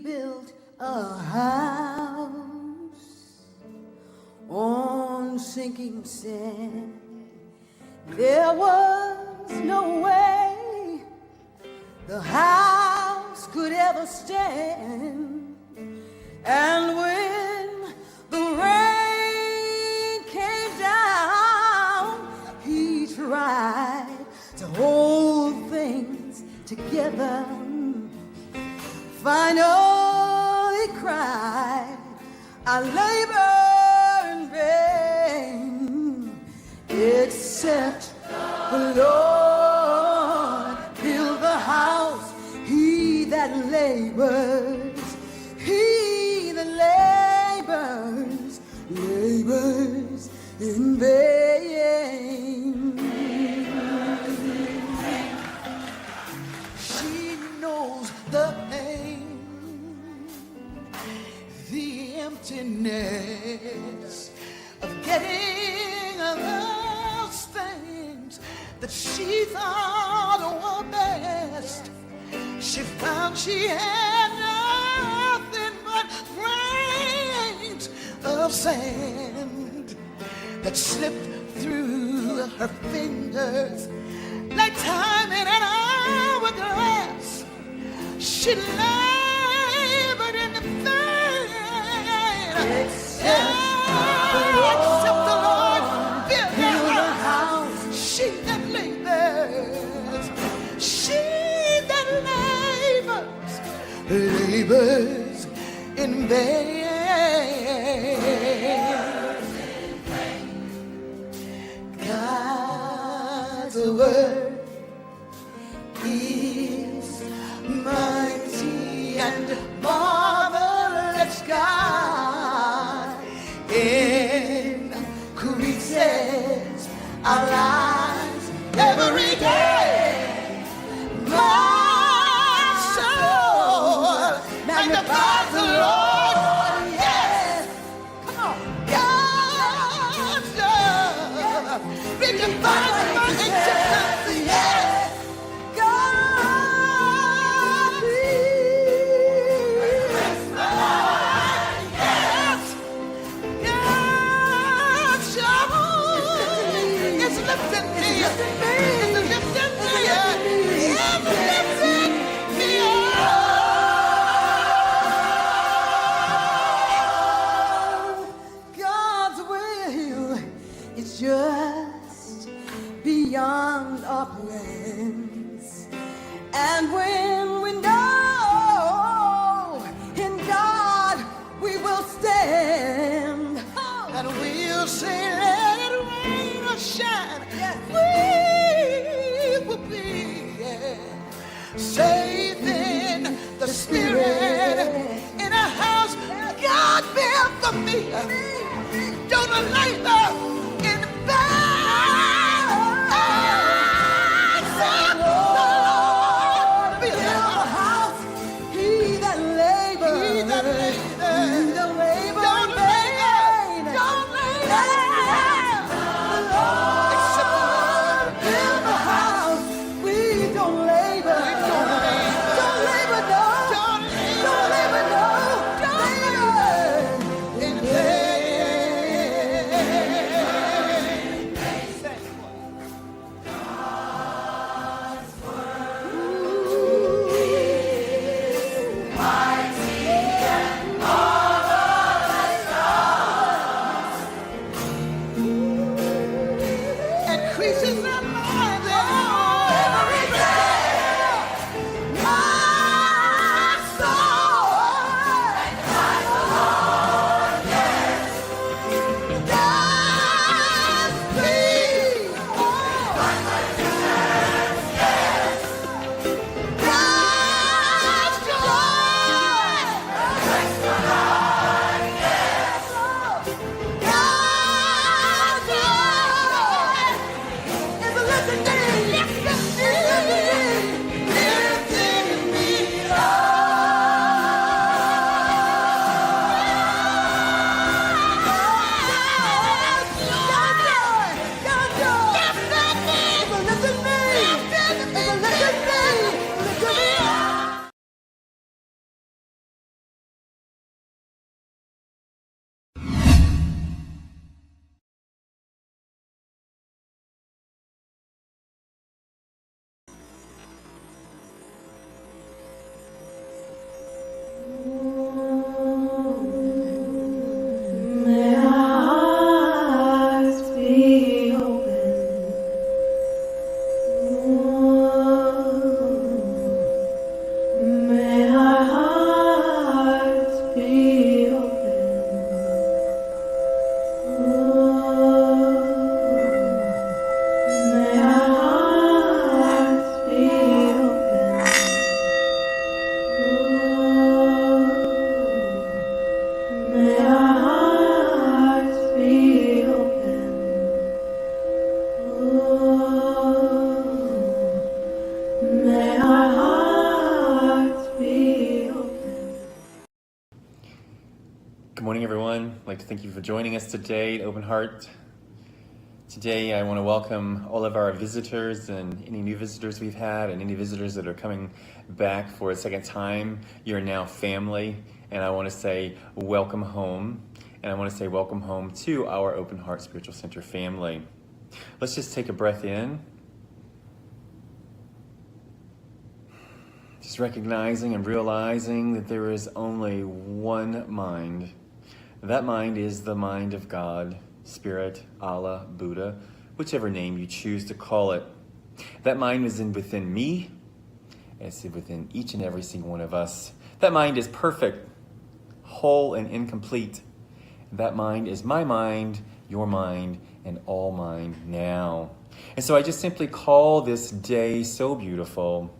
built a house on sinking sand. There was no way the house could ever stand. And when the rain came down, he tried to hold things together. Finally cried, I labor in vain, except the Lord build the house. He that labors, he that labors, labors in vain. She knows the pain, the emptiness of getting those things that she thought were best. She found she had nothing but grains of sand that slipped through her fingers like time in an hourglass. She labored in the vain, except the Lord built her house. She that labors, she that labors in vain. God's word is mighty and marvelous. God increases our lives every day. My soul magnifies the Lord. Yes, come on. God's love redefines my existence. Yes. God's will is just beyond our plans. And when we know in God we will stand, and we'll say, let it rain or shine, we will be safe in the Spirit, in a house God built for me. Don't labor in vain. Except the Lord built a house. He that labors, he that labors, don't labor in vain. Don't labor. The Lord except the Lord build the house. We don't labor. We don't labor. Don't labor, no. Don't labor, no. Don't labor in vain. everyone. I'd like to thank you for joining us today at Open Heart. Today, I want to welcome all of our visitors and any new visitors we've had and any visitors that are coming back for a second time. You're now family, and I want to say welcome home. And I want to say welcome home to our Open Heart Spiritual Center family. Let's just take a breath in. Just recognizing and realizing that there is only one mind. That mind is the mind of God, Spirit, Allah, Buddha, whichever name you choose to call it. That mind is within me, and it's within each and every single one of us. That mind is perfect, whole, and incomplete. That mind is my mind, your mind, and all mind now. And so I just simply call this day so beautiful.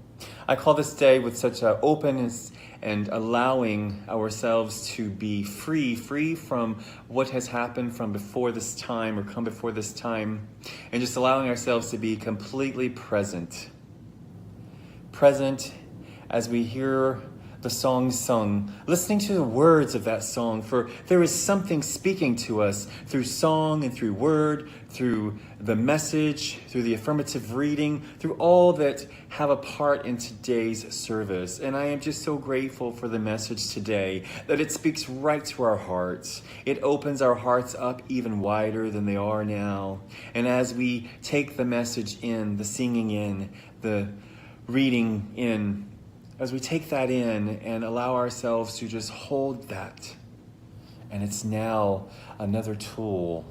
I call this day with such an openness and allowing ourselves to be free from what has happened from before this time or come before this time, and just allowing ourselves to be completely present. Present as we hear the song sung, listening to the words of that song, for there is something speaking to us through song and through word, through the message, through the affirmative reading, through all that have a part in today's service. And I am just so grateful for the message today, that it speaks right to our hearts. It opens our hearts up even wider than they are now. And as we take the message in, the singing in, the reading in, as we take that in and allow ourselves to just hold that, and it's now another tool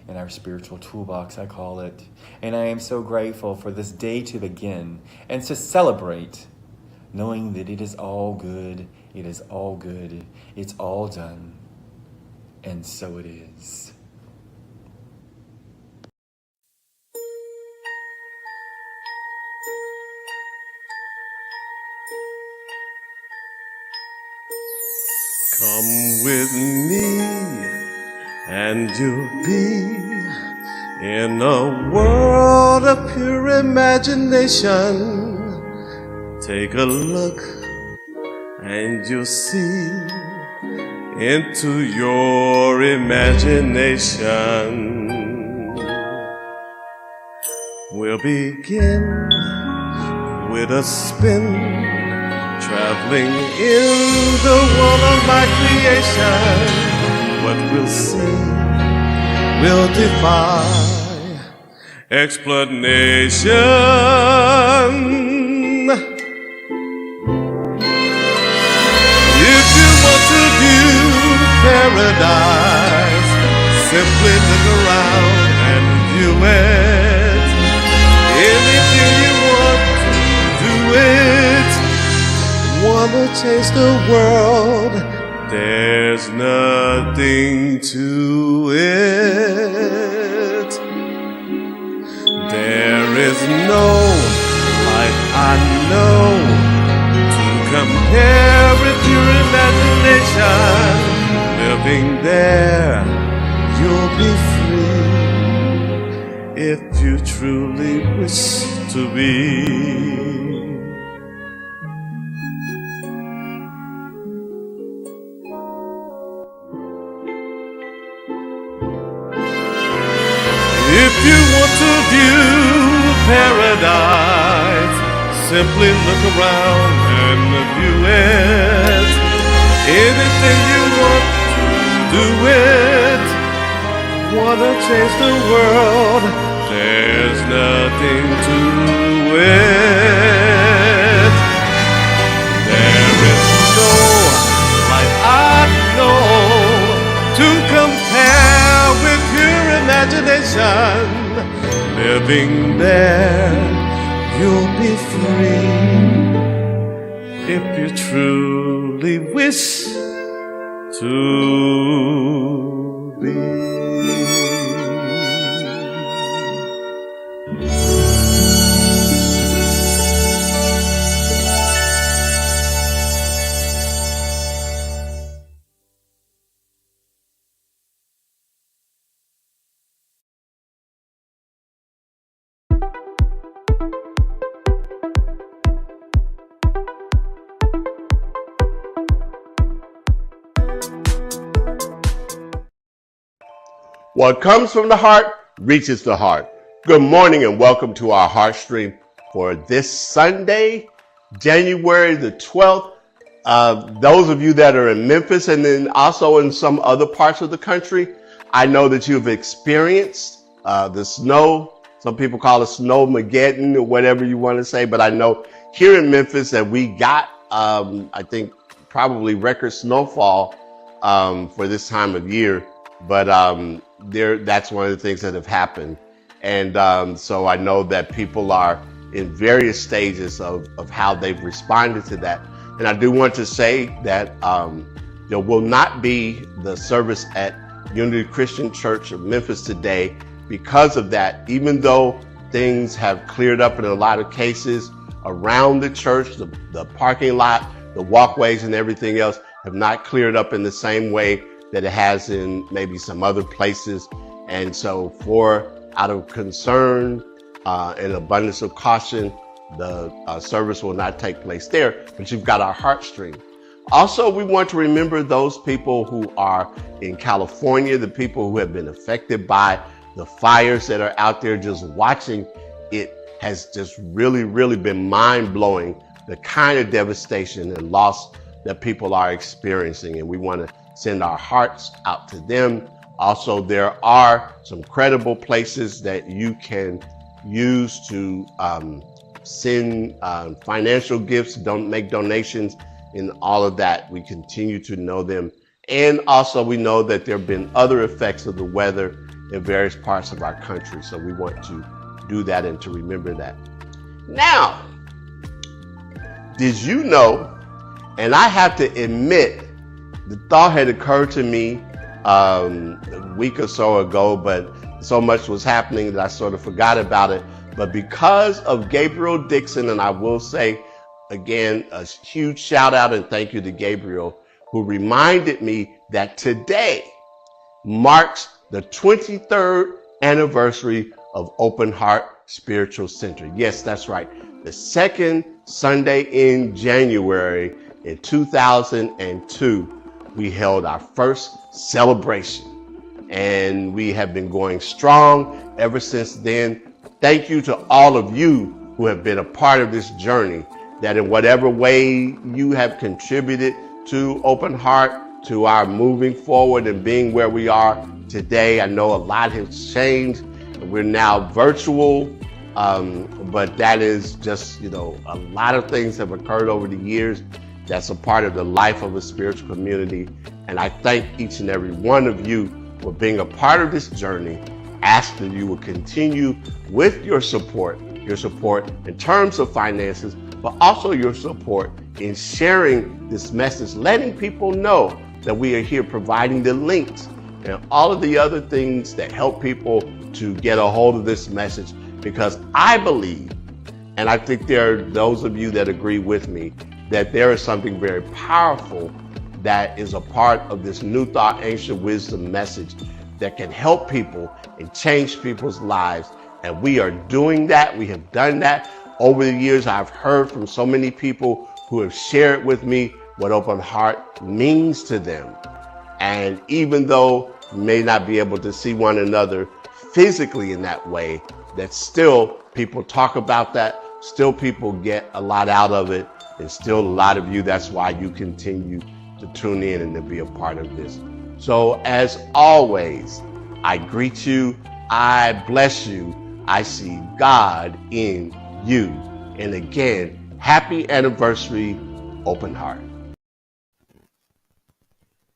in our spiritual toolbox, I call it. And I am so grateful for this day to begin and to celebrate, knowing that it is all good, it is all good, it's all done, and so it is. Come with me and you'll be in a world of pure imagination. Take a look and you'll see into your imagination. We'll begin with a spin, traveling in the world of my creation. What we'll see will defy explanation. If you want to view paradise, simply look around and view it. Anything you want to do it. Wanna change the world, there's nothing to it. There is no life I know to compare with your imagination. Living there, you'll be free if you truly wish to be. If you want to view paradise, simply look around and view it. Anything you want to do it. Wanna change the world, there's nothing to it. There is no life I know to compare with your imagination. Living there, you'll be free if you truly wish to be. What comes from the heart reaches the heart. Good morning and welcome to our Heartstream for this Sunday, January the 12th. Those of you that are in Memphis and then also in some other parts of the country, I know that you've experienced the snow. Some people call it snowmageddon or whatever you want to say, but I know here in Memphis that we got, I think, probably record snowfall for this time of year. But that's one of the things that have happened. And so I know that people are in various stages of how they've responded to that. And I do want to say that there will not be the service at Unity Christian Church of Memphis today because of that. Even though things have cleared up in a lot of cases around the church, the parking lot, the walkways and everything else have not cleared up in the same way that it has in maybe some other places. And so out of concern and abundance of caution, the service will not take place there, but you've got our Heartstream. Also, we want to remember those people who are in California, the people who have been affected by the fires that are out there. Just watching it has just really been mind-blowing, the kind of devastation and loss that people are experiencing. And we want to send our hearts out to them. Also, there are some credible places that you can use to send financial gifts, make donations, and all of that. We continue to know them. And also we know that there have been other effects of the weather in various parts of our country. So we want to do that and to remember that. Now, did you know, and I have to admit, the thought had occurred to me a week or so ago, but so much was happening that I sort of forgot about it. But because of Gabriel Dixon, and I will say again, a huge shout out and thank you to Gabriel, who reminded me that today marks the 23rd anniversary of Open Heart Spiritual Center. Yes, that's right. The second Sunday in January in 2002, we held our first celebration, and we have been going strong ever since then. Thank you to all of you who have been a part of this journey, that in whatever way you have contributed to Open Heart, to our moving forward and being where we are today. I know a lot has changed. We're now virtual, but that is just, a lot of things have occurred over the years. That's a part of the life of a spiritual community. And I thank each and every one of you for being a part of this journey. Ask that you will continue with your support in terms of finances, but also your support in sharing this message, letting people know that we are here providing the links and all of the other things that help people to get a hold of this message. Because I believe, and I think there are those of you that agree with me, that there is something very powerful that is a part of this New Thought, Ancient Wisdom message that can help people and change people's lives. And we are doing that. We have done that. Over the years, I've heard from so many people who have shared with me what Open Heart means to them. And even though we may not be able to see one another physically in that way, that still people talk about that, still people get a lot out of it, and still a lot of you, that's why you continue to tune in and to be a part of this. So as always, I greet you, I bless you, I see God in you. And again, happy anniversary, Open Heart.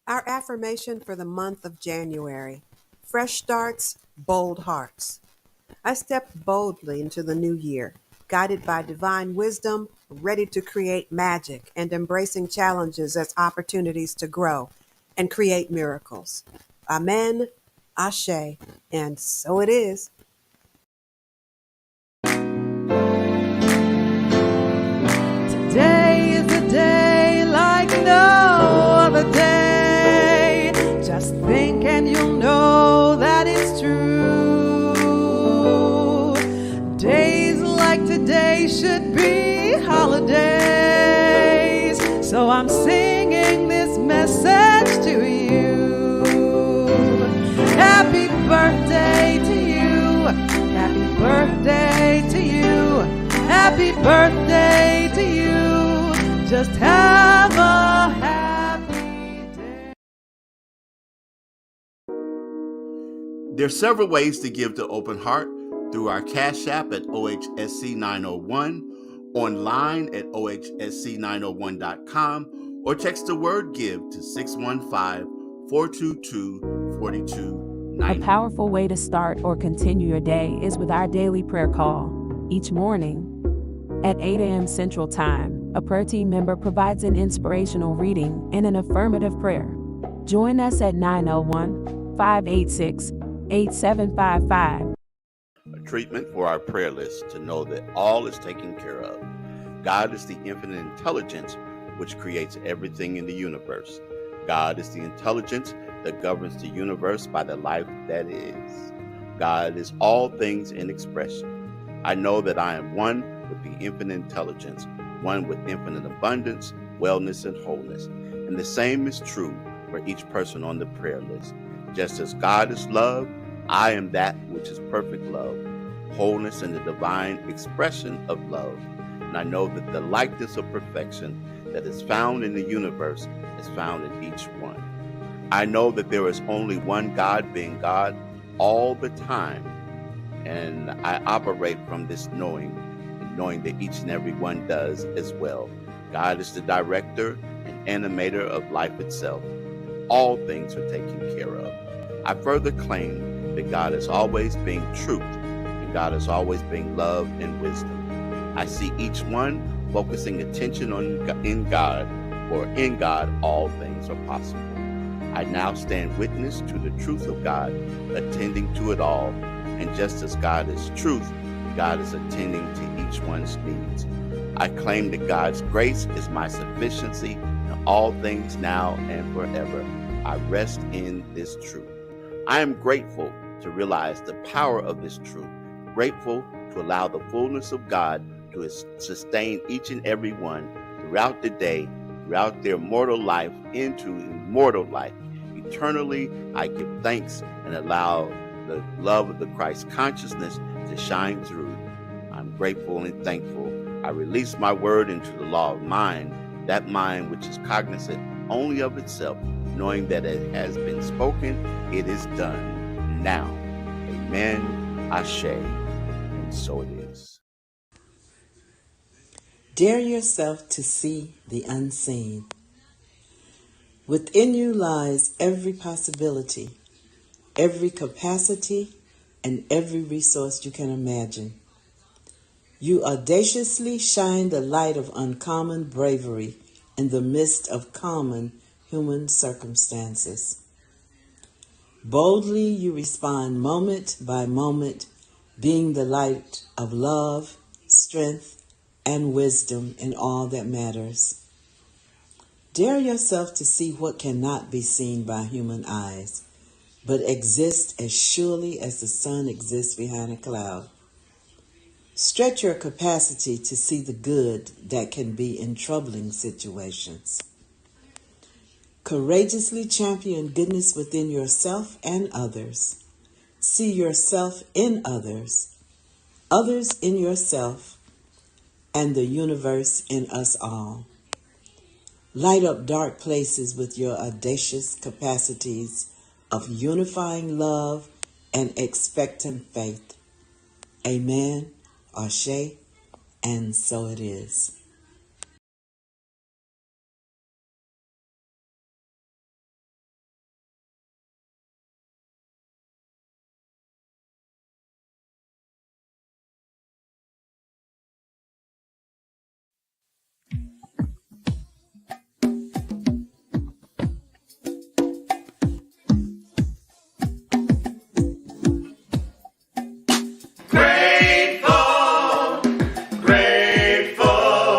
Our affirmation for the month of January: fresh starts, bold hearts. I step boldly into the new year, guided by divine wisdom, ready to create magic and embracing challenges as opportunities to grow and create miracles. Amen, Ashe, and so it is. Today is a day like no other day. Just think and you'll know that it's true. Days like today should be holidays. So I'm singing this message to you. Happy birthday to you. Happy birthday to you. Happy birthday to you. Just have a happy day. There's several ways to give to Open Heart: through our Cash App at OHSC 901, online at OHSC901.com, or text the word GIVE to 615-422-4290. A powerful way to start or continue your day is with our daily prayer call. Each morning at 8 a.m. Central Time, a prayer team member provides an inspirational reading and an affirmative prayer. Join us at 901-586-8755. A treatment for our prayer list to know that all is taken care of. God is the infinite intelligence which creates everything in the universe. God is the intelligence that governs the universe by the life that is. God is all things in expression. I know that I am one with the infinite intelligence, one with infinite abundance, wellness, and wholeness. And the same is true for each person on the prayer list. Just as God is love, I am that which is perfect love, wholeness, and the divine expression of love. And I know that the likeness of perfection that is found in the universe is found in each one. I know that there is only one God, being God all the time. And I operate from this knowing, and knowing that each and every one does as well. God is the director and animator of life itself. All things are taken care of. I further claim that God is always being truth, and God is always being love and wisdom. I see each one focusing attention in God, for in God all things are possible. I now stand witness to the truth of God, attending to it all. And just as God is truth, God is attending to each one's needs. I claim that God's grace is my sufficiency in all things now and forever. I rest in this truth. I am grateful to realize the power of this truth, grateful to allow the fullness of God to sustain each and every one throughout the day, throughout their mortal life into immortal life. Eternally, I give thanks and allow the love of the Christ consciousness to shine through. I'm grateful and thankful. I release my word into the law of mind, that mind which is cognizant only of itself, knowing that it has been spoken, it is done now. Amen, Ashe, and so it is. Dare yourself to see the unseen. Within you lies every possibility, every capacity, and every resource you can imagine. You audaciously shine the light of uncommon bravery in the midst of common human circumstances. Boldly you respond moment by moment, being the light of love, strength, and wisdom in all that matters. Dare yourself to see what cannot be seen by human eyes, but exist as surely as the sun exists behind a cloud. Stretch your capacity to see the good that can be in troubling situations. Courageously champion goodness within yourself and others. See yourself in others, others in yourself, and the universe in us all. Light up dark places with your audacious capacities of unifying love and expectant faith. Amen, Ashe, and so it is. Grateful, grateful.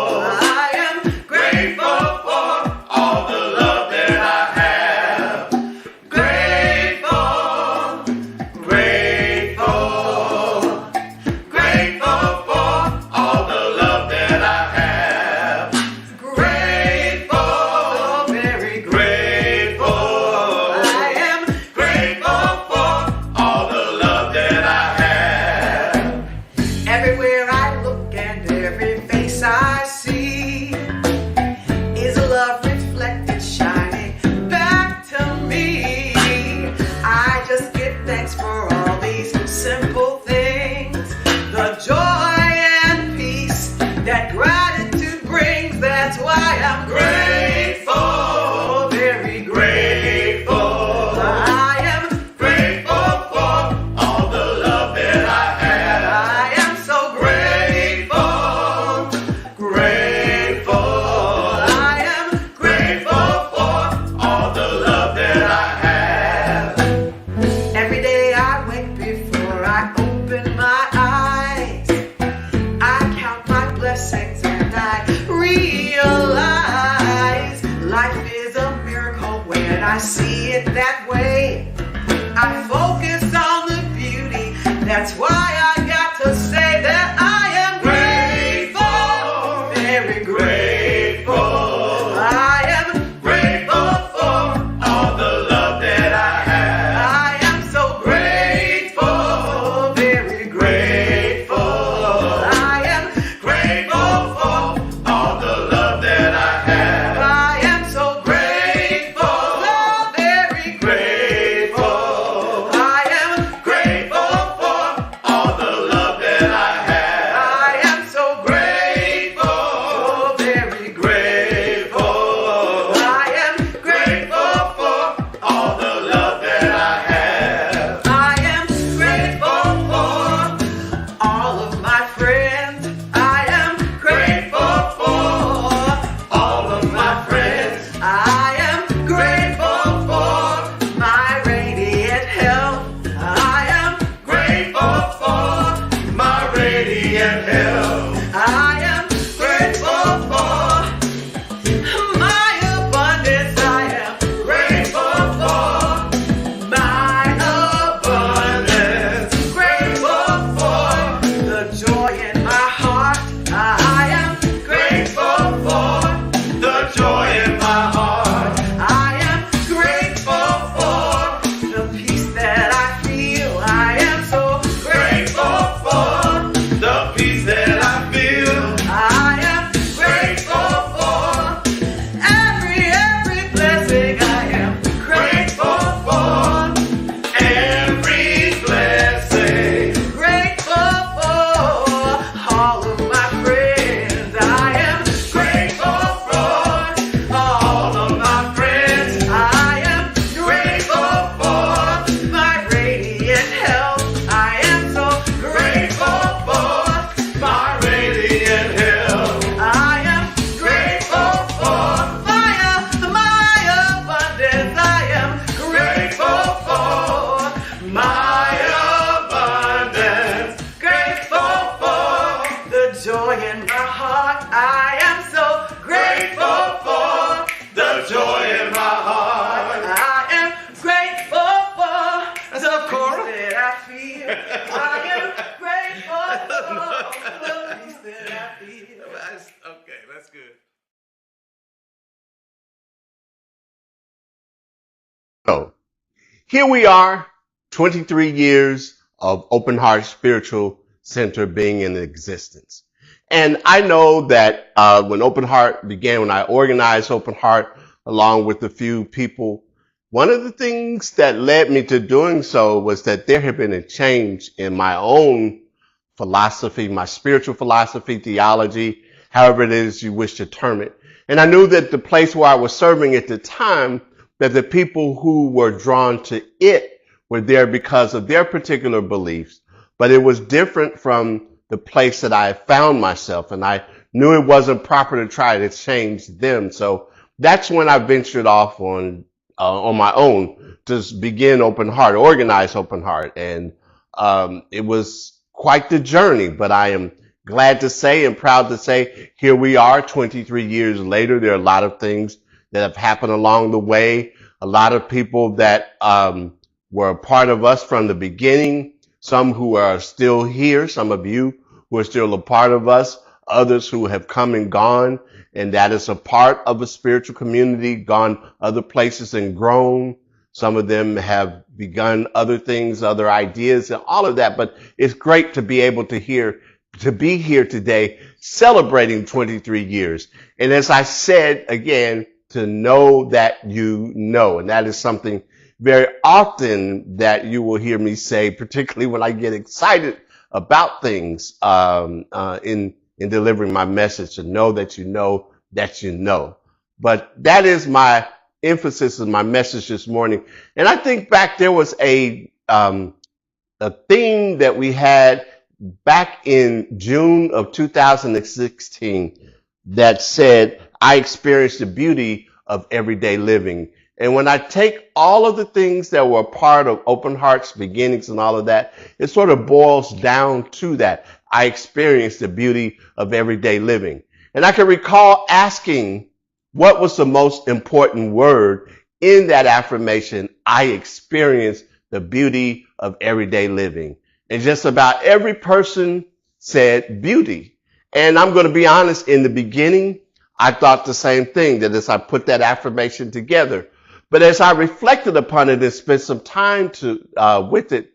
That's why I got to say that I am grateful, very grateful. I am grateful for all the love that I have. I am so grateful, very grateful. I am grateful for all the love that I have. I am so grateful, very grateful. I am grateful for all the love that I have. I am so grateful, very grateful. I am grateful for all the love that I have. I am grateful for all of my friends. I am grateful for all of my friends. I am grateful for my radiant health. I am grateful for my radiant health. I am grateful for my abundance. I am grateful for my abundance. Grateful for the joy in my heart. I am grateful for the joy in my heart. I am grateful for the peace that I feel. I am so grateful for the peace that I feel. I am grateful for every blessing. I am grateful for every blessing. Grateful for all of my friends. I am grateful for all of my friends. I am grateful for my radiant health. I am so grateful for my radiant health. I am grateful for my abundance. I am grateful for my abundance. Grateful for the joy in my heart. I am so grateful for the joy in my heart. I am grateful for the peace that I feel. I am grateful for the peace that I feel. Okay, that's good. So here we are, 23 years of Open Heart Spiritual Center being in existence. And I know that when Open Heart began, when I organized Open Heart along with a few people, one of the things that led me to doing so was that there had been a change in my own philosophy, my spiritual philosophy, theology, however it is you wish to term it. And I knew that the place where I was serving at the time, that the people who were drawn to it were there because of their particular beliefs, but it was different from the place that I found myself, and I knew it wasn't proper to try to change them. So that's when I ventured off on my own to begin Open Heart, organize Open Heart, and it was quite the journey. But I am glad to say and proud to say, here we are, 23 years later. There are a lot of things that have happened along the way. A lot of people that were a part of us from the beginning. Some who are still here. Some of you who are still a part of us. Others who have come and gone, and that is a part of a spiritual community, gone other places and grown. Some of them have begun other things, other ideas, and all of that. But it's great to be able to be here today, celebrating 23 years. And as I said again, to know that you know, and that is something very often that you will hear me say, particularly when I get excited about things in delivering my message, to know that you know that you know. But that is my emphasis of my message this morning. And I think back, there was a theme that we had back in June of 2016 that said, I experienced the beauty of everyday living. And when I take all of the things that were a part of Open Heart's beginnings and all of that, it sort of boils down to that. I experienced the beauty of everyday living. And I can recall asking, what was the most important word in that affirmation? I experienced the beauty of everyday living. And just about every person said beauty. And I'm going to be honest, in the beginning, I thought the same thing, that as I put that affirmation together. But as I reflected upon it and spent some time with it,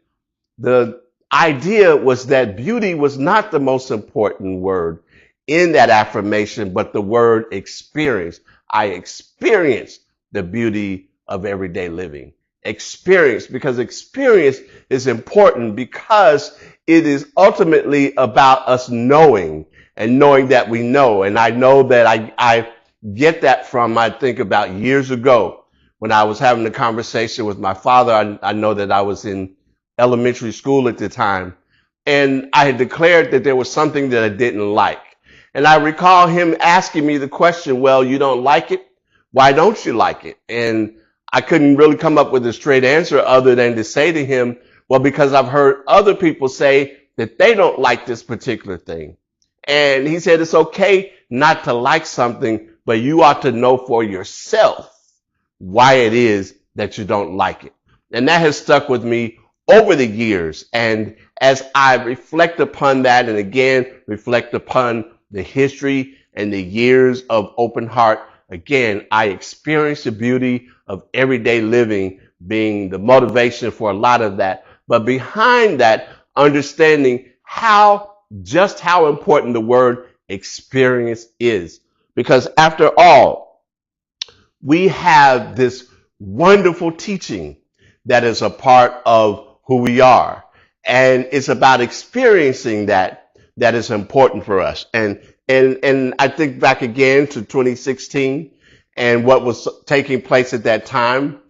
the idea was that beauty was not the most important word in that affirmation, but the word experience. I experienced the beauty of everyday living. Experience, because experience is important because it is ultimately about us knowing and knowing that we know. And I know that I get that from, I think about years ago when I was having a conversation with my father. I know that I was in elementary school at the time, and I had declared that there was something that I didn't like. And I recall him asking me the question, well, you don't like it? Why don't you like it? And I couldn't really come up with a straight answer other than to say to him, well, because I've heard other people say that they don't like this particular thing. And he said, it's okay not to like something, but you ought to know for yourself why it is that you don't like it. And that has stuck with me over the years. And as I reflect upon that, and again, reflect upon the history and the years of Open Heart, again, I experienced the beauty of everyday living being the motivation for a lot of that. But behind that, understanding just how important the word experience is. Because after all, we have this wonderful teaching that is a part of who we are. And it's about experiencing that is important for us. And I think back again to 2016 and what was taking place at that time.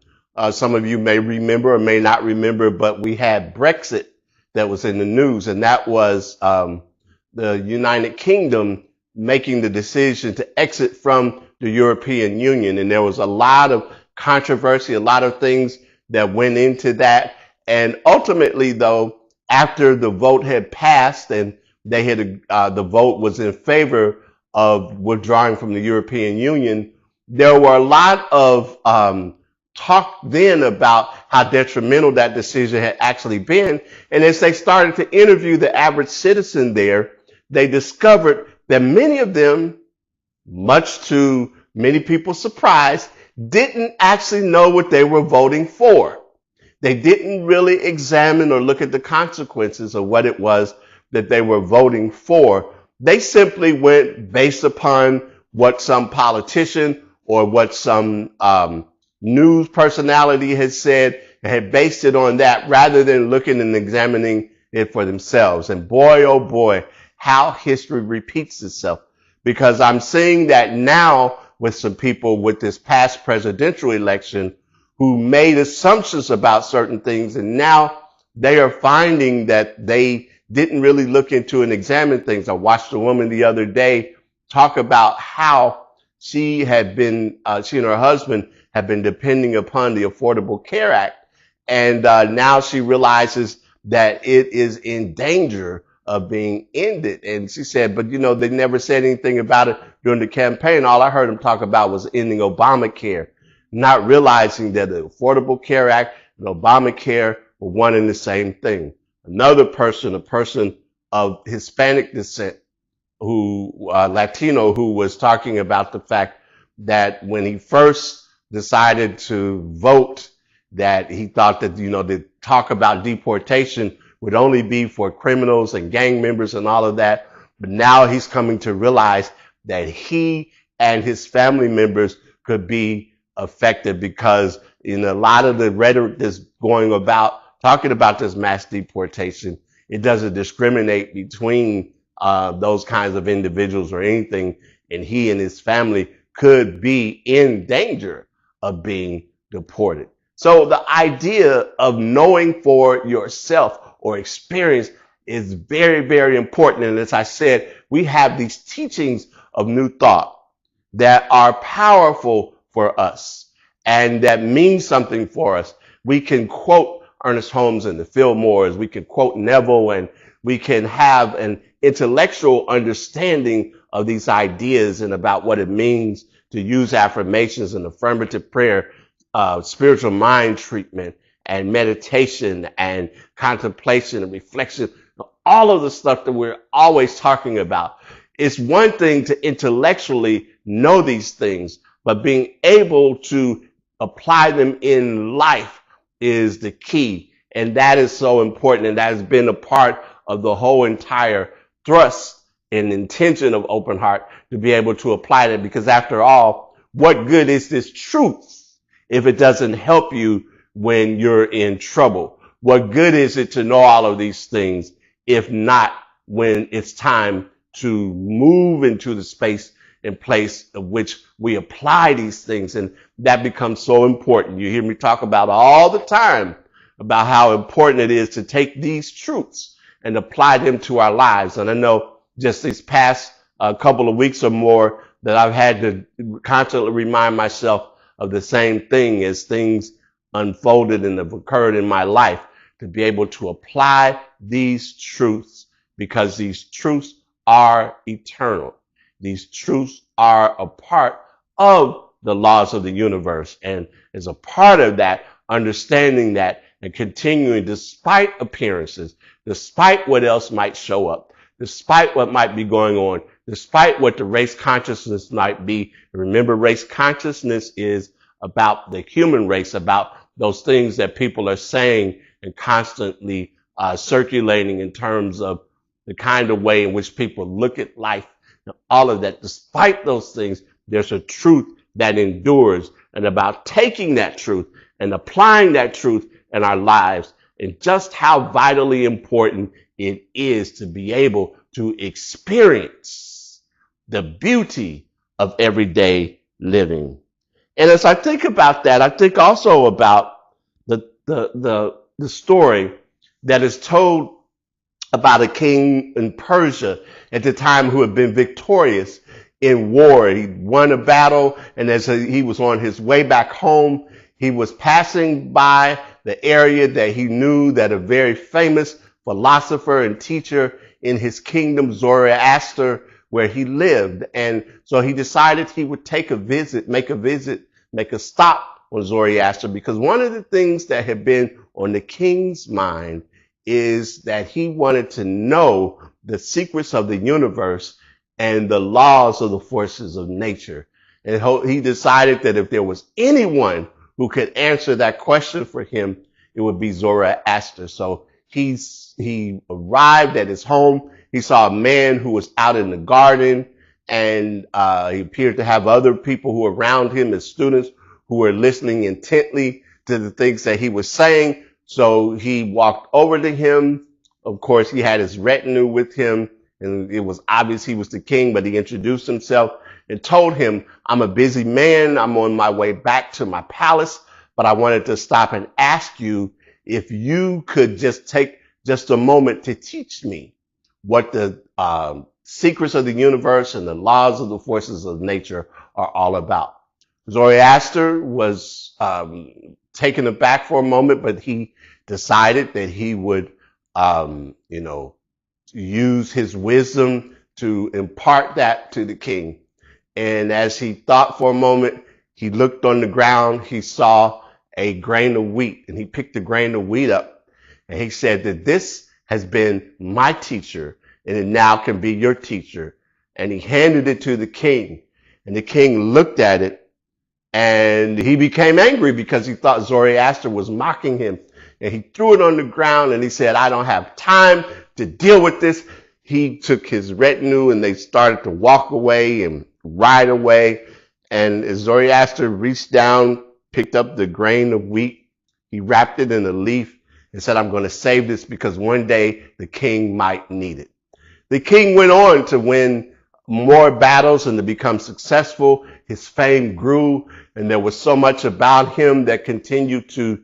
Some of you may remember or may not remember, but we had Brexit that was in the news, and that was the United Kingdom making the decision to exit from the European Union. And there was a lot of controversy, a lot of things that went into that. And ultimately, though, after the vote had passed and they had the vote was in favor of withdrawing from the European Union, there were a lot of talk then about how detrimental that decision had actually been. And as they started to interview the average citizen there, they discovered that many of them, much to many people's surprise, didn't actually know what they were voting for. They didn't really examine or look at the consequences of what it was that they were voting for. They simply went based upon what some politician or what some news personality had said and had based it on that rather than looking and examining it for themselves. And boy, oh boy, how history repeats itself. Because I'm seeing that now with some people with this past presidential election who made assumptions about certain things, and now they are finding that they didn't really look into and examine things. I watched a woman the other day talk about how she and her husband have been depending upon the Affordable Care Act, and now she realizes that it is in danger of being ended. And she said, but they never said anything about it during the campaign. All I heard them talk about was ending Obamacare, not realizing that the Affordable Care Act and Obamacare were one and the same thing. Another person, a person of Hispanic descent, Latino, who was talking about the fact that when he first decided to vote, that he thought that, the talk about deportation would only be for criminals and gang members and all of that. But now he's coming to realize that he and his family members could be affected because in a lot of the rhetoric that's going about talking about this mass deportation, it doesn't discriminate between those kinds of individuals or anything. And he and his family could be in danger of being deported. So the idea of knowing for yourself or experience is very, very important. And as I said, we have these teachings of New Thought that are powerful for us and that mean something for us. We can quote Ernest Holmes and the Fillmores, we can quote Neville, and we can have an intellectual understanding of these ideas and about what it means to use affirmations and affirmative prayer, spiritual mind treatment, and meditation and contemplation and reflection, all of the stuff that we're always talking about. It's one thing to intellectually know these things, but being able to apply them in life is the key. And that is so important. And that has been a part of the whole entire thrust and intention of Open Heart, to be able to apply that. Because after all, what good is this truth if it doesn't help you when you're in trouble? What good is it to know all of these things if not when it's time to move into the space and place of which we apply these things? And that becomes so important. You hear me talk about all the time about how important it is to take these truths and apply them to our lives. And I know just these past couple of weeks or more that I've had to constantly remind myself of the same thing as things unfolded and have occurred in my life, to be able to apply these truths, because these truths are eternal. These truths are a part of the laws of the universe. And as a part of that, understanding that and continuing despite appearances, despite what else might show up, despite what might be going on, despite what the race consciousness might be. Remember, race consciousness is about the human race, about those things that people are saying and constantly circulating in terms of the kind of way in which people look at life, and all of that. Despite those things, there's a truth that endures, and about taking that truth and applying that truth in our lives, and just how vitally important it is to be able to experience the beauty of everyday living. And as I think about that, I think also about the story that is told about a king in Persia at the time who had been victorious in war. He won a battle, and as he was on his way back home, he was passing by the area that he knew that a very famous philosopher and teacher in his kingdom, Zoroaster, where he lived. And so he decided he would make a stop on Zoroaster, because one of the things that had been on the king's mind is that he wanted to know the secrets of the universe and the laws of the forces of nature. And he decided that if there was anyone who could answer that question for him, it would be Zoroaster. So he arrived at his home. He saw a man who was out in the garden, and he appeared to have other people who were around him as students who were listening intently to the things that he was saying. So he walked over to him. Of course, he had his retinue with him, and it was obvious he was the king, but he introduced himself and told him, "I'm a busy man. I'm on my way back to my palace, but I wanted to stop and ask you if you could just take just a moment to teach me what the secrets of the universe and the laws of the forces of nature are all about." Zoroaster was taken aback for a moment, but he decided that he would, use his wisdom to impart that to the king. And as he thought for a moment, he looked on the ground, he saw a grain of wheat, and he picked the grain of wheat up, and he said that this has been my teacher, and it now can be your teacher. And he handed it to the king, and the king looked at it, and he became angry because he thought Zoroaster was mocking him. And he threw it on the ground, and he said, "I don't have time to deal with this." He took his retinue, and they started to walk away and ride away. And as Zoroaster reached down, picked up the grain of wheat, he wrapped it in a leaf and said, "I'm going to save this because one day the king might need it." The king went on to win more battles and to become successful. His fame grew, and there was so much about him that continued to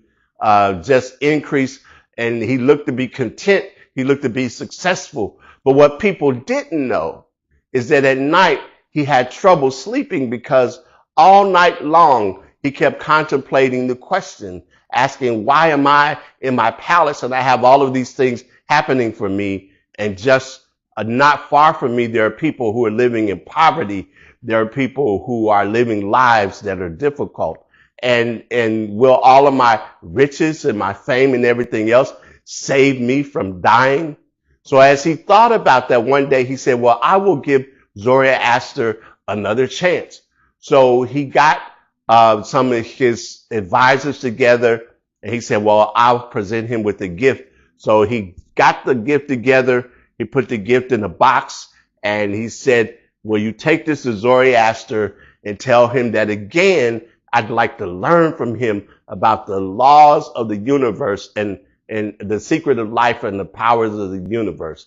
just increase. And he looked to be content. He looked to be successful. But what people didn't know is that at night he had trouble sleeping, because all night long he kept contemplating the question, asking, why am I in my palace and I have all of these things happening for me, and just not far from me there are people who are living in poverty. There are people who are living lives that are difficult. and will all of my riches and my fame and everything else save me from dying? So as he thought about that one day, he said, well, I will give Zoroaster another chance. So he got some of his advisors together, and he said, well, I'll present him with a gift. So he got the gift together. He put the gift in a box, and he said, will you take this to Zoroaster and tell him that again, I'd like to learn from him about the laws of the universe and the secret of life and the powers of the universe.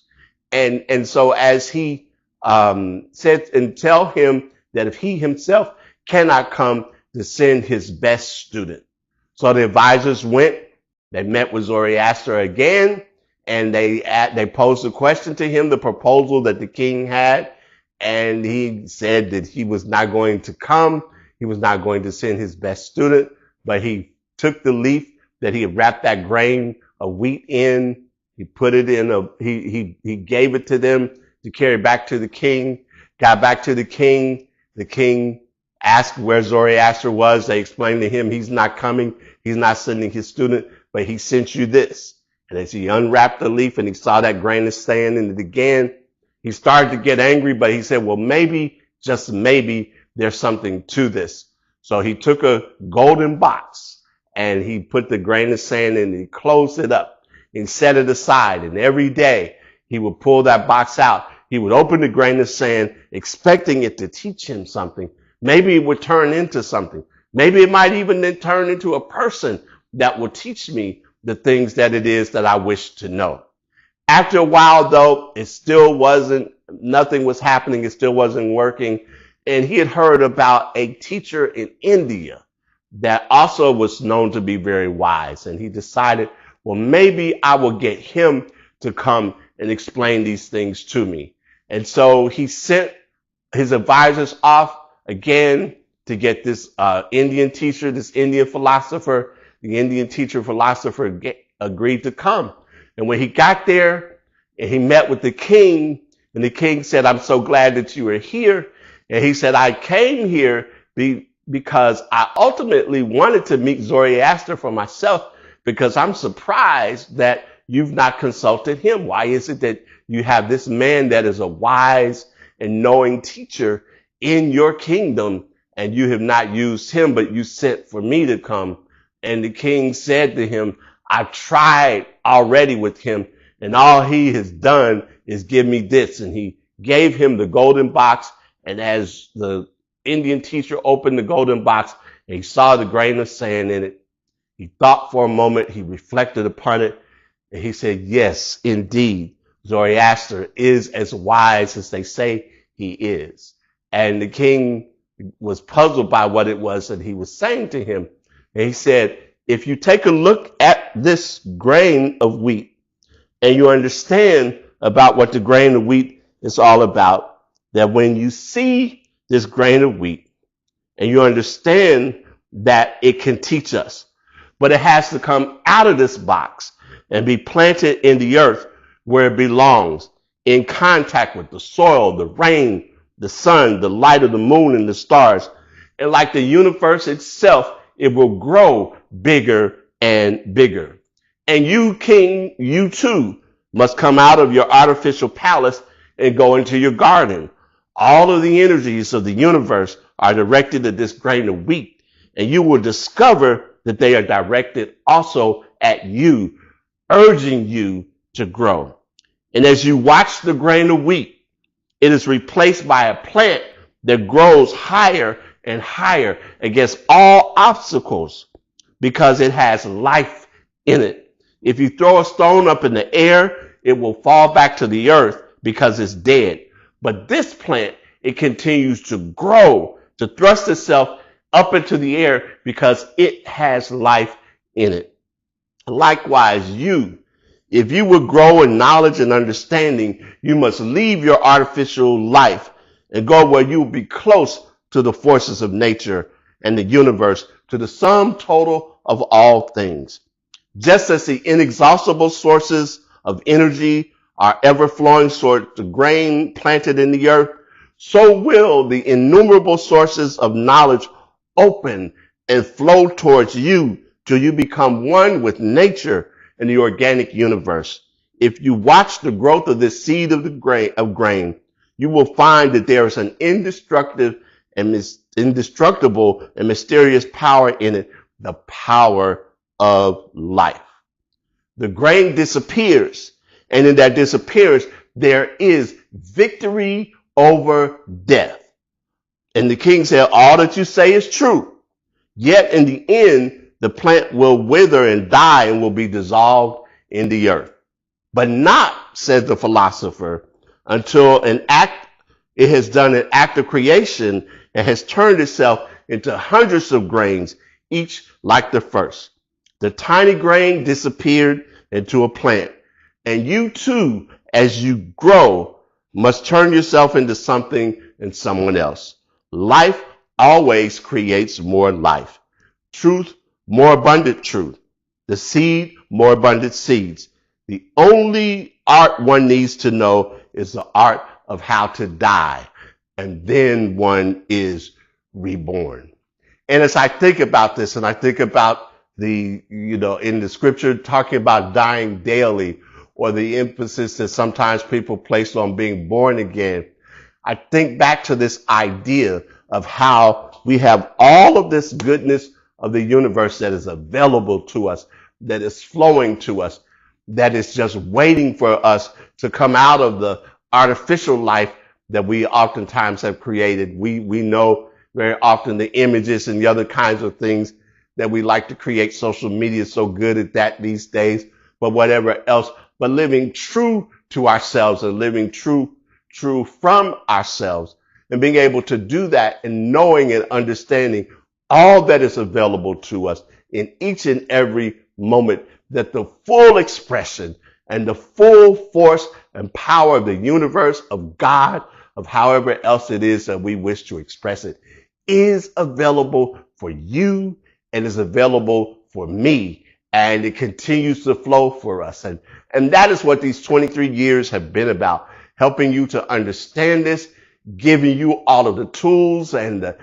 And so as he said, and tell him that if he himself cannot come, to send his best student. So the advisors went, they met with Zoroaster again, and they posed a question to him, the proposal that the king had, and he said that he was not going to come, he was not going to send his best student, but he took the leaf that he had wrapped that grain of wheat in, he put it in he gave it to them to carry back to the king, got back to the king asked where Zoroaster was. They explained to him he's not coming, he's not sending his student, but he sent you this. And as he unwrapped the leaf and he saw that grain of sand in it again, he started to get angry, but he said, well, maybe, just maybe, there's something to this. So he took a golden box and he put the grain of sand in and he closed it up and set it aside. And every day he would pull that box out. He would open the grain of sand expecting it to teach him something. Maybe it would turn into something. Maybe it might even then turn into a person that will teach me the things that it is that I wish to know. After a while, though, it still wasn't, nothing was happening. It still wasn't working. And he had heard about a teacher in India that also was known to be very wise. And he decided, well, maybe I will get him to come and explain these things to me. And so he sent his advisors off again to get this Indian teacher, this Indian philosopher. The Indian teacher philosopher agreed to come. And when he got there and he met with the king, and the king said, I'm so glad that you are here. And he said, I came here because I ultimately wanted to meet Zoroaster for myself, because I'm surprised that you've not consulted him. Why is it that you have this man that is a wise and knowing teacher in your kingdom, and you have not used him, but you sent for me to come? And the king said to him, I've tried already with him, and all he has done is give me this. And he gave him the golden box. And as the Indian teacher opened the golden box, and he saw the grain of sand in it, he thought for a moment, he reflected upon it, and he said, yes, indeed, Zoroaster is as wise as they say he is. And the king was puzzled by what it was that he was saying to him. And he said, if you take a look at this grain of wheat and you understand about what the grain of wheat is all about, that when you see this grain of wheat and you understand that it can teach us, but it has to come out of this box and be planted in the earth where it belongs, in contact with the soil, the rain, the sun, the light of the moon and the stars. And like the universe itself, it will grow bigger and bigger. And you, king, you too must come out of your artificial palace and go into your garden. All of the energies of the universe are directed at this grain of wheat, and you will discover that they are directed also at you, urging you to grow. And as you watch the grain of wheat, it is replaced by a plant that grows higher and higher against all obstacles because it has life in it. If you throw a stone up in the air, it will fall back to the earth because it's dead. But this plant, it continues to grow, to thrust itself up into the air because it has life in it. Likewise, if you would grow in knowledge and understanding, you must leave your artificial life and go where you will be close to the forces of nature and the universe, to the sum total of all things. Just as the inexhaustible sources of energy are ever-flowing towards the grain planted in the earth, so will the innumerable sources of knowledge open and flow towards you till you become one with nature and the organic universe. If you watch the growth of this seed of grain, you will find that there is an indestructible and mysterious power in it, the power of life. The grain disappears, and in that disappearance, there is victory over death. And the king said, all that you say is true. Yet in the end, the plant will wither and die and will be dissolved in the earth. But not, said the philosopher, until it has done an act of creation and has turned itself into hundreds of grains, each like the first. The tiny grain disappeared into a plant. And you too, as you grow, must turn yourself into something and someone else. Life always creates more life. Truth, more abundant truth. The seed, more abundant seeds. The only art one needs to know is the art of how to die. And then one is reborn. And as I think about this, and I think about in the scripture talking about dying daily, or the emphasis that sometimes people place on being born again, I think back to this idea of how we have all of this goodness of the universe that is available to us, that is flowing to us, that is just waiting for us to come out of the artificial life that we oftentimes have created. We know very often the images and the other kinds of things that we like to create. Social media is so good at that these days, but whatever else, but living true to ourselves and living true from ourselves, and being able to do that and knowing and understanding all that is available to us in each and every moment, that the full expression and the full force and power of the universe, of God, of however else it is that we wish to express it, is available for you and is available for me. And it continues to flow for us. And that is what these 23 years have been about, helping you to understand this, giving you all of the tools and the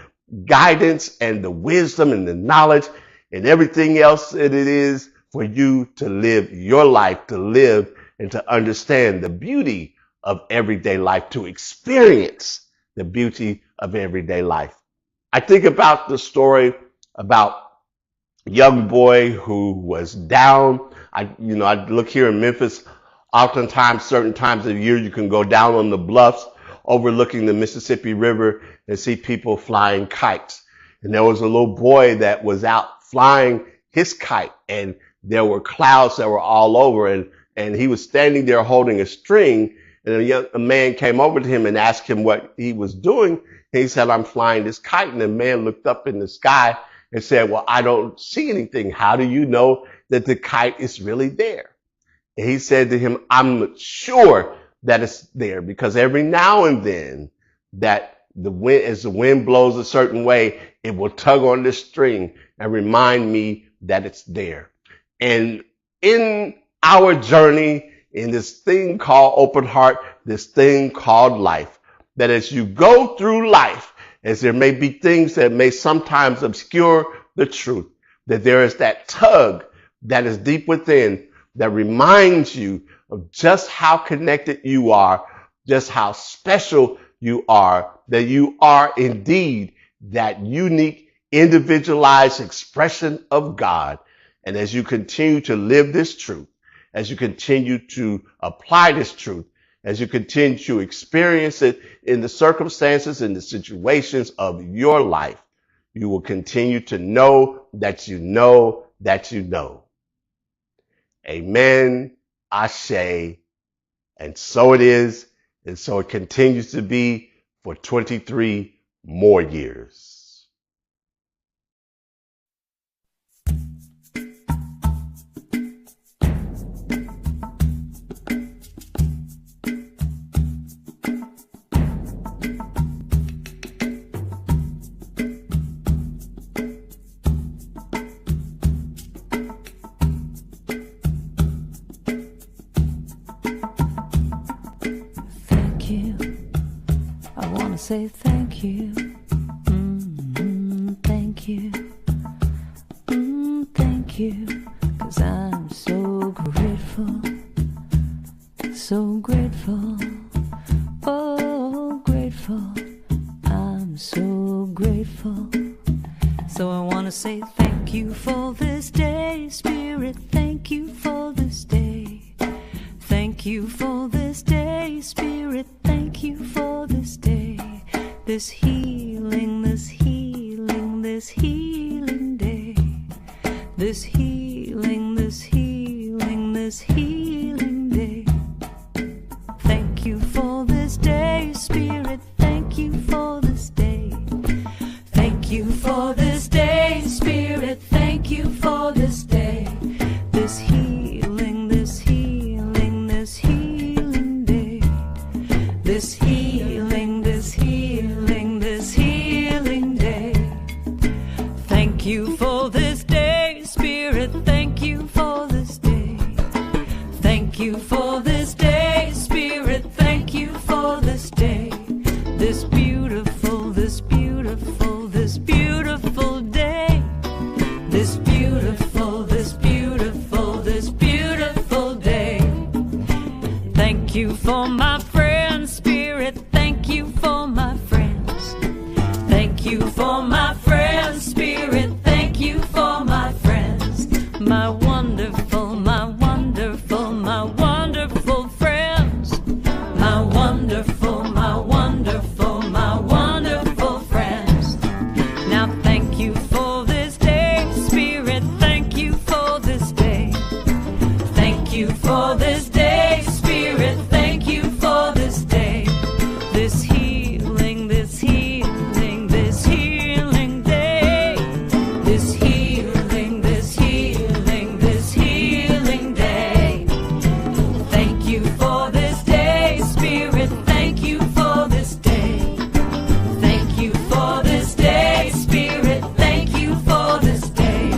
guidance and the wisdom and the knowledge and everything else that it is for you to live your life, to live and to understand the beauty of everyday life, to experience the beauty of everyday life. I think about the story about a young boy who was down. I look here in Memphis, oftentimes, certain times of the year, you can go down on the bluffs overlooking the Mississippi River and see people flying kites. And there was a little boy that was out flying his kite, and there were clouds that were all over, and he was standing there holding a string, and a man came over to him and asked him what he was doing. And he said, I'm flying this kite. And the man looked up in the sky and said, well, I don't see anything. How do you know that the kite is really there? And he said to him, I'm sure that it's there, because every now and then that as the wind blows a certain way, it will tug on this string and remind me that it's there. And in our journey, in this thing called open heart, this thing called life, that as you go through life, as there may be things that may sometimes obscure the truth, that there is that tug that is deep within that reminds you of just how connected you are, just how special you are, that you are indeed that unique, individualized expression of God. And as you continue to live this truth, as you continue to apply this truth, as you continue to experience it in the circumstances and the situations of your life, you will continue to know that you know that you know. Amen, Ashe, and so it is, and so it continues to be for 23 more years. Say thank you, thank you. grateful. So I want to say thank you for this day, Spirit. Thank you for this day. Thank you for this day, Spirit. Thank you for this day. This healing, this healing, this healing day. This healing, this healing, this healing day. Thank you for this day, Spirit. Thank you for this day. Thank you for this day, Spirit. Thank you for this day. This healing, this healing, this healing day. This healing, this healing, this healing day. Thank you for this day, Spirit. Thank you for this day. Thank you for this day, Spirit. Thank you for this day. This beautiful, this beautiful, this beautiful day. This beautiful, this beautiful, this beautiful day. Thank you for my friends, Spirit. Thank you for my friends. Thank you for my friends, Spirit. Thank you for my friends. My wonderful, my wonderful, my wonderful friends. My wonderful, my wonderful, my wonderful friends. Now thank you for this day, Spirit. Thank you for this day. Thank you for this day, Spirit. Thank you for this day. This healing, this healing, this healing day. This healing, this healing, this healing day. Thank you for this day, Spirit. Thank you for this day. Thank you for this day, Spirit. Thank you for this day.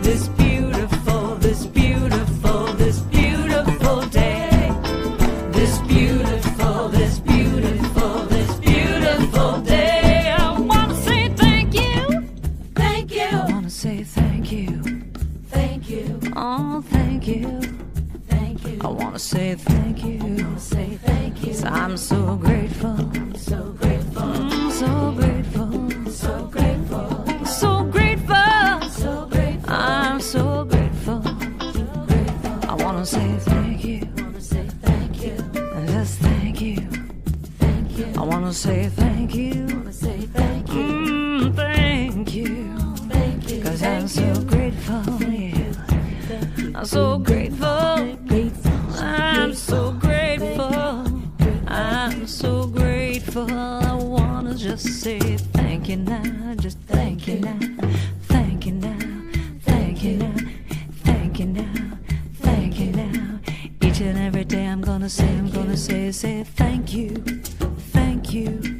This beautiful, this beautiful, this beautiful day. This beautiful, this beautiful, this beautiful day. I want to say thank you. Thank you. I want to say thank you. Thank you. Oh, thank you. Thank you. I want to say thank you. I want to say thank you. 'Cause I'm so grateful. So grateful. So grateful. So grateful. So grateful. So grateful. I'm so grateful. I want to say thank you. I want to say thank you. Just thank you. Thank you. I want to say thank you. I want to say thank you. Thank you. Thank you. 'Cause I'm so grateful. Yeah. I'm so grateful. I'm so grateful. I'm so grateful. I want to just say thank you now. Just thank you now. Thank you now. Thank you now. Thank you now. Thank you now. Each and every day I'm gonna say, say thank you. Thank you.